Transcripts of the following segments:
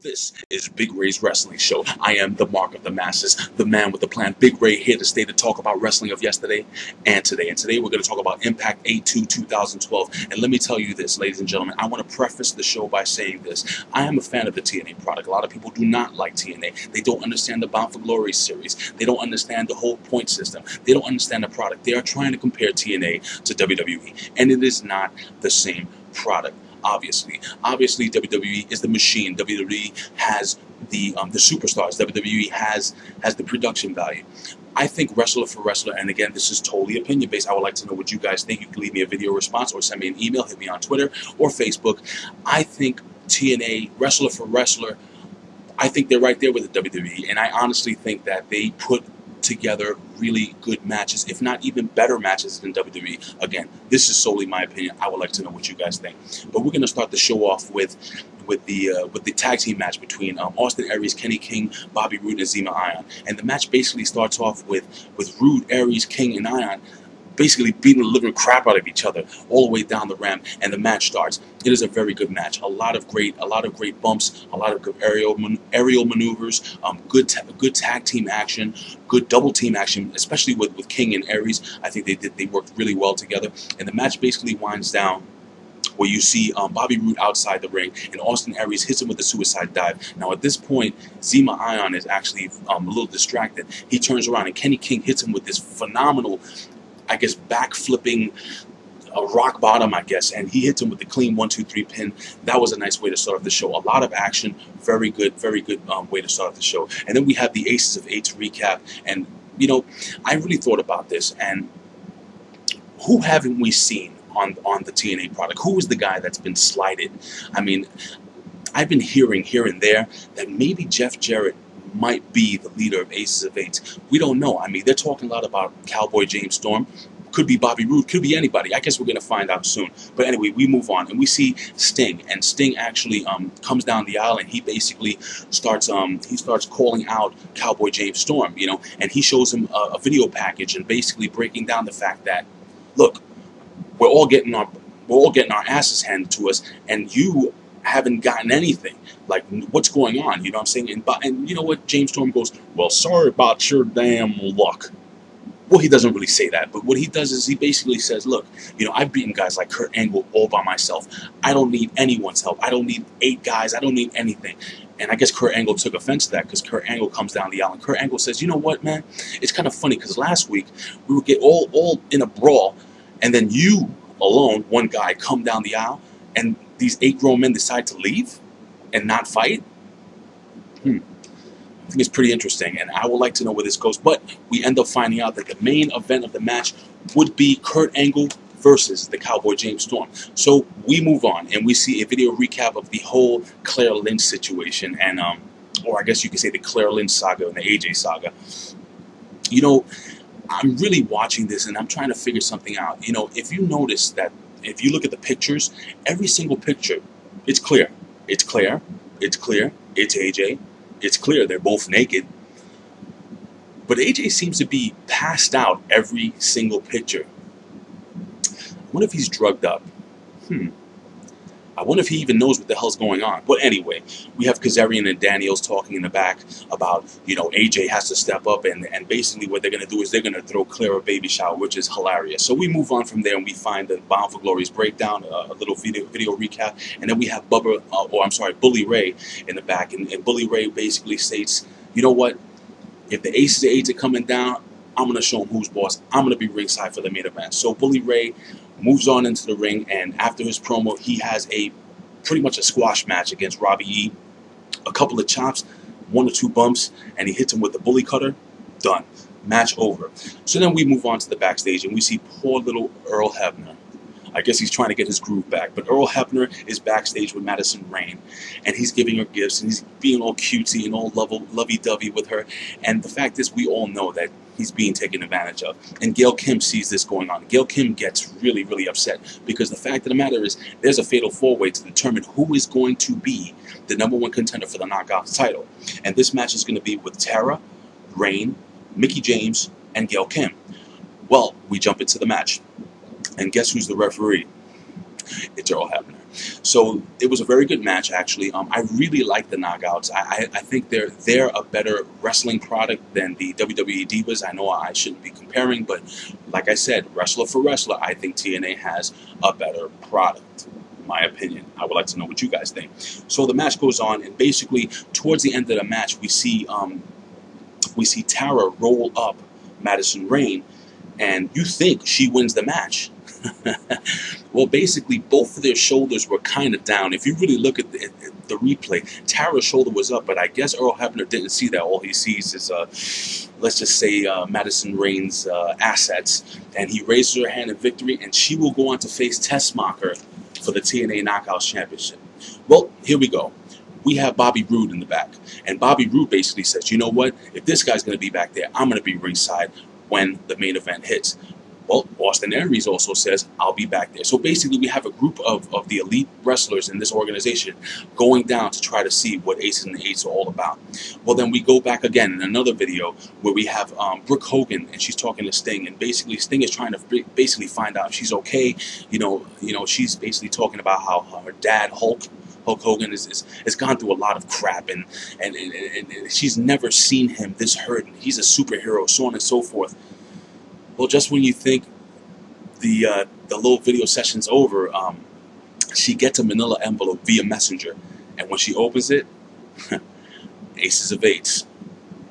This is Big Ray's Wrestling Show. I am the mark of the masses, the man with the plan. Big Ray here to stay to talk about wrestling of yesterday and today. And today we're going to talk about Impact 8/2/2012. And let me tell you this, ladies and gentlemen, I want to preface the show by saying this. I am a fan of the TNA product. A lot of people do not like TNA. They don't understand the Bound for Glory series. They don't understand the whole point system. They don't understand the product. They are trying to compare TNA to WWE. And it is not the same product. Obviously, WWE is the machine. WWE has the superstars. WWE has the production value. I think wrestler for wrestler, and again, this is totally opinion based. I would like to know what you guys think. You can leave me a video response or send me an email. Hit me on Twitter or Facebook. I think TNA wrestler for wrestler, I think they're right there with the WWE, and I honestly think that they put together really good matches, if not even better matches than WWE. Again, this is solely my opinion. I would like to know what you guys think. But we're going to start the show off with the tag team match between Austin Aries, Kenny King, Bobby Roode, and Zema Ion. And the match basically starts off with Roode, Aries, King, and Ion basically beating the living crap out of each other all the way down the ramp, and the match starts. It is a very good match. A lot of great bumps, a lot of good aerial maneuvers, good tag team action, good double team action, especially with King and Aries. I think they worked really well together, and the match basically winds down where you see Bobby Roode outside the ring, and Austin Aries hits him with a suicide dive. Now at this point, Zema Ion is actually a little distracted. He turns around, and Kenny King hits him with this phenomenal, I guess, back-flipping rock bottom, I guess, and he hits him with the clean 1-2-3 pin. That was a nice way to start off the show. A lot of action, very good way to start off the show. And then we have the Aces of Eights recap, and, you know, I really thought about this, and who haven't we seen on the TNA product? Who is the guy that's been slighted? I mean, I've been hearing here and there that maybe Jeff Jarrett might be the leader of Aces of Eights. We don't know. I mean, they're talking a lot about Cowboy James Storm. Could be Bobby Roode. Could be anybody. I guess we're going to find out soon. But anyway, we move on, and we see Sting. And Sting actually comes down the aisle, and he basically starts calling out Cowboy James Storm, you know, and he shows him a video package and basically breaking down the fact that, look, we're all getting our asses handed to us, and you haven't gotten anything. Like, what's going on? You know what I'm saying? And you know what? James Storm goes, well, sorry about your damn luck. Well, he doesn't really say that, but what he does is he basically says, look, you know, I've beaten guys like Kurt Angle all by myself. I don't need anyone's help. I don't need 8 guys. I don't need anything. And I guess Kurt Angle took offense to that, because Kurt Angle comes down the aisle, and Kurt Angle says, you know what, man? It's kind of funny, because last week we would get all in a brawl, and then you alone, one guy, come down the aisle, and these 8 grown men decide to leave and not fight? I think it's pretty interesting, and I would like to know where this goes. But we end up finding out that the main event of the match would be Kurt Angle versus the Cowboy James Storm. So we move on, and we see a video recap of the whole Claire Lynch situation, and or I guess you could say the Claire Lynch saga and the AJ saga. You know, I'm really watching this, and I'm trying to figure something out. You know, if you notice that, if you look at the pictures, every single picture, it's clear. It's Claire. It's clear. It's AJ. It's clear they're both naked. But AJ seems to be passed out every single picture. I wonder if he's drugged up. I wonder if he even knows what the hell's going on. But anyway, we have Kazarian and Daniels talking in the back about, you know, AJ has to step up, and basically what they're going to do is they're going to throw Claire a baby shower, which is hilarious. So we move on from there, and we find the Bound for Glory's breakdown, a little video recap, and then we have Bully Ray in the back, and Bully Ray basically states, you know what, if the Aces of Eights are coming down, I'm going to show them who's boss. I'm going to be ringside for the main event. So Bully Ray moves on into the ring, and after his promo, he has pretty much a squash match against Robbie E. A couple of chops, 1 or 2 bumps, and he hits him with the bully cutter. Done. Match over. So then we move on to the backstage, and we see poor little Earl Hebner. I guess he's trying to get his groove back. But Earl Hebner is backstage with Madison Rayne, and he's giving her gifts, and he's being all cutesy and all lovey-dovey with her. And the fact is, we all know that he's being taken advantage of. And Gail Kim sees this going on. Gail Kim gets really, really upset, because the fact of the matter is, there's a fatal 4-way to determine who is going to be the #1 contender for the Knockouts title. And this match is going to be with Tara, Rayne, Mickie James, and Gail Kim. Well, we jump into the match. And guess who's the referee? It's Earl Hebner. So it was a very good match, actually. I really like the Knockouts. I think they're a better wrestling product than the WWE Divas. I know I shouldn't be comparing, but like I said, wrestler for wrestler, I think TNA has a better product. My opinion. I would like to know what you guys think. So the match goes on, and basically towards the end of the match, we see Tara roll up Madison Rayne, and you think she wins the match. Well, basically, both of their shoulders were kind of down. If you really look at the replay, Tara's shoulder was up, but I guess Earl Hebner didn't see that. All he sees is, let's just say, Madison Rayne's assets, and he raises her hand in victory, and she will go on to face Tessmacher for the TNA Knockouts Championship. Well, here we go. We have Bobby Roode in the back, and Bobby Roode basically says, you know what, if this guy's going to be back there, I'm going to be ringside when the main event hits. Well, Austin Aries also says, I'll be back there. So basically, we have a group of the elite wrestlers in this organization going down to try to see what Aces and Eights are all about. Well, then we go back again in another video where we have Brooke Hogan, and she's talking to Sting, and basically Sting is trying to basically find out if she's okay. You know, she's basically talking about how her dad, Hulk Hogan, has gone through a lot of crap, and she's never seen him this hurt, and he's a superhero, so on and so forth. Well, just when you think the little video session's over, she gets a manila envelope via messenger, and when she opens it, Aces of Eights,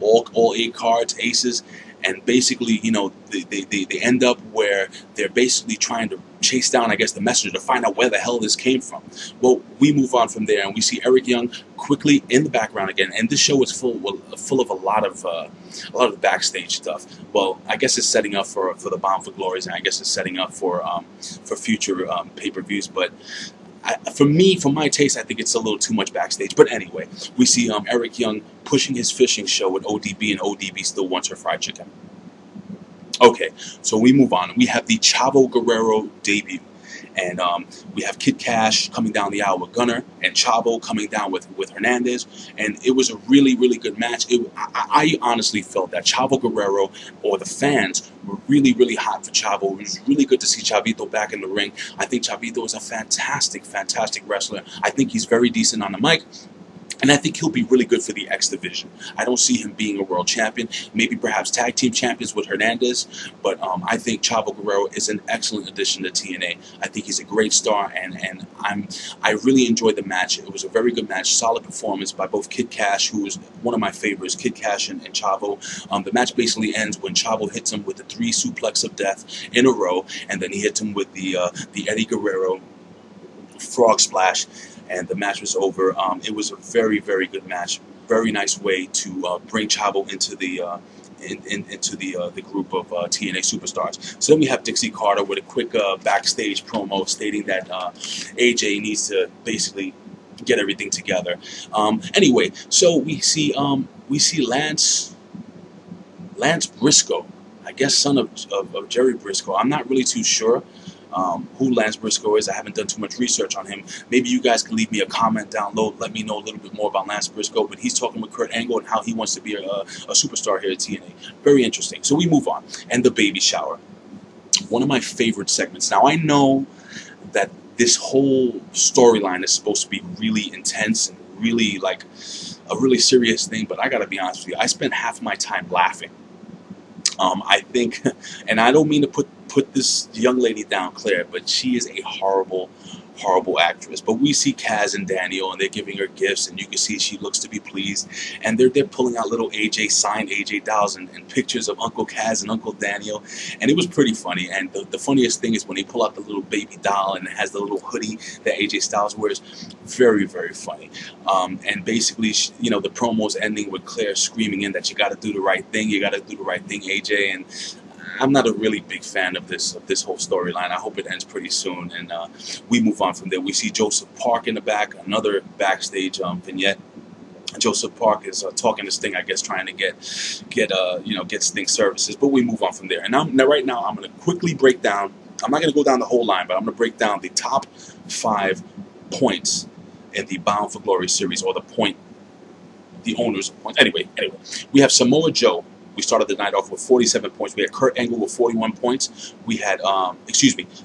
all 8 cards, aces, and basically, you know, they end up where they're basically trying to chase down, I guess, the messenger to find out where the hell this came from. Well, we move on from there, and we see Eric Young quickly in the background again, and this show is full of a lot of the backstage stuff. Well, I guess it's setting up for the Bound for Glories, and I guess it's setting up for future pay-per-views, but for my taste, I think it's a little too much backstage. But anyway, we see Eric Young pushing his fishing show with ODB, and ODB still wants her fried chicken. Okay, so we move on. We have the Chavo Guerrero debut. And we have Kid Cash coming down the aisle with Gunner, and Chavo coming down with Hernandez. And it was a really, really good match. I honestly felt that Chavo Guerrero, or the fans, were really, really hot for Chavo. It was really good to see Chavito back in the ring. I think Chavito is a fantastic, fantastic wrestler. I think he's very decent on the mic. And I think he'll be really good for the X division. I don't see him being a world champion. Maybe perhaps tag team champions with Hernandez. But I think Chavo Guerrero is an excellent addition to TNA. I think he's a great star, and I really enjoyed the match. It was a very good match. Solid performance by both Kid Cash, who is one of my favorites, Kid Cash and Chavo. The match basically ends when Chavo hits him with the 3 suplex of death in a row, and then he hits him with the Eddie Guerrero frog splash. And the match was over. It was a very, very good match. Very nice way to bring Chavo into the group of TNA superstars. So then we have Dixie Carter with a quick backstage promo stating that AJ needs to basically get everything together. Anyway, so we see Lance Briscoe, I guess son of Jerry Briscoe. I'm not really too sure who Lance Briscoe is. I haven't done too much research on him. Maybe you guys can leave me a comment down low. Let me know a little bit more about Lance Briscoe. But he's talking with Kurt Angle and how he wants to be a superstar here at TNA. Very interesting. So we move on. And the baby shower. One of my favorite segments. Now, I know that this whole storyline is supposed to be really intense and really like a really serious thing. But I got to be honest with you. I spent half my time laughing. I think, and I don't mean to put this young lady down, Claire, but she is a horrible, horrible actress. But we see Kaz and Daniel, and they're giving her gifts, and you can see she looks to be pleased. And they're pulling out little AJ signed AJ dolls and pictures of Uncle Kaz and Uncle Daniel, and it was pretty funny. And the funniest thing is when they pull out the little baby doll and it has the little hoodie that AJ Styles wears. Very, very funny. And basically, you know, the promo's ending with Claire screaming in that you got to do the right thing. You got to do the right thing, AJ. And I'm not a really big fan of this whole storyline. I hope it ends pretty soon, and we move on from there. We see Joseph Park in the back, another backstage vignette. Joseph Park is talking to Sting, I guess, trying to get Sting services. But we move on from there. And now, right now, I'm going to quickly break down. I'm not going to go down the whole line, but I'm going to break down the top 5 points in the Bound for Glory series, or the owners of points. Anyway, we have Samoa Joe We started the night off with 47 points. We had Kurt Angle with 41 points. We had,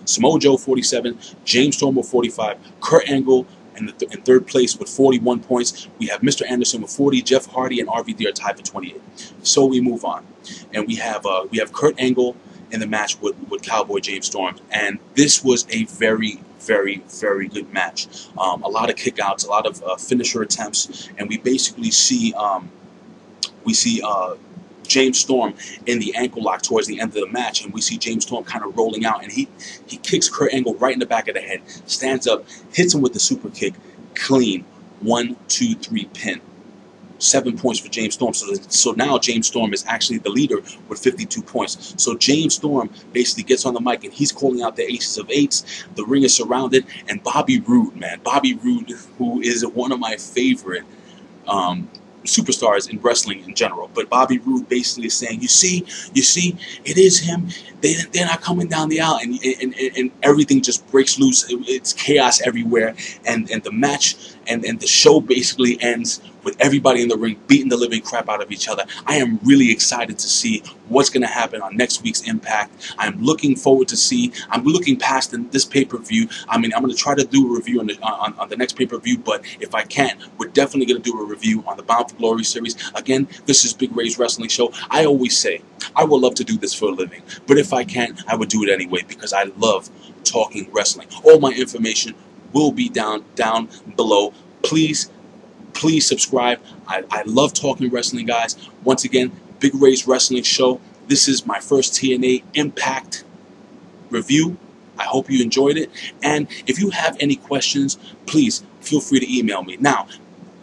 Samoa Joe 47, James Storm with 45, Kurt Angle in third place with 41 points. We have Mr. Anderson with 40, Jeff Hardy and RVD are tied for 28. So we move on, and we have Kurt Angle in the match with Cowboy James Storm, and this was a very, very, very good match. A lot of kickouts, a lot of finisher attempts, and we basically see James Storm in the ankle lock towards the end of the match, and we see James Storm kind of rolling out, and he kicks Kurt Angle right in the back of the head, stands up, hits him with the super kick, clean, 1, 2, 3 pin. 7 points for James Storm. So now James Storm is actually the leader with 52 points. So James Storm basically gets on the mic and he's calling out the aces of eights. The ring is surrounded, and Bobby Roode, man, Bobby Roode, who is one of my favorite superstars in wrestling in general, but Bobby Roode basically is saying, you see, it is him. They're not coming down the aisle, and everything just breaks loose. It's chaos everywhere, and the match and the show basically ends with everybody in the ring beating the living crap out of each other. I am really excited to see what's going to happen on next week's Impact. I'm looking forward to see. I'm looking past this pay-per-view. I mean, I'm going to try to do a review on the next pay-per-view, but if I can't, we're definitely going to do a review on the Bound for Glory series. Again, this is Big Ray's Wrestling Show. I always say, I would love to do this for a living, but if I can't, I would do it anyway because I love talking wrestling. All my information will be down below. Please subscribe. I love talking wrestling, guys. Once again, Big Ray's Wrestling Show. This is my first TNA Impact review. I hope you enjoyed it. And if you have any questions, please feel free to email me. Now,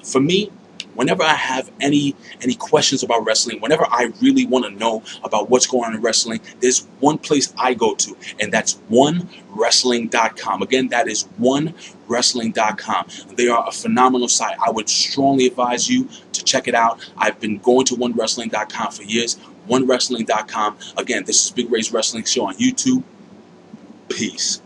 for me, whenever I have any questions about wrestling, whenever I really want to know about what's going on in wrestling, there's one place I go to, and that's OneWrestling.com. Again, that is OneWrestling.com. They are a phenomenal site. I would strongly advise you to check it out. I've been going to OneWrestling.com for years. OneWrestling.com. Again, this is Big Ray's Wrestling Show on YouTube. Peace.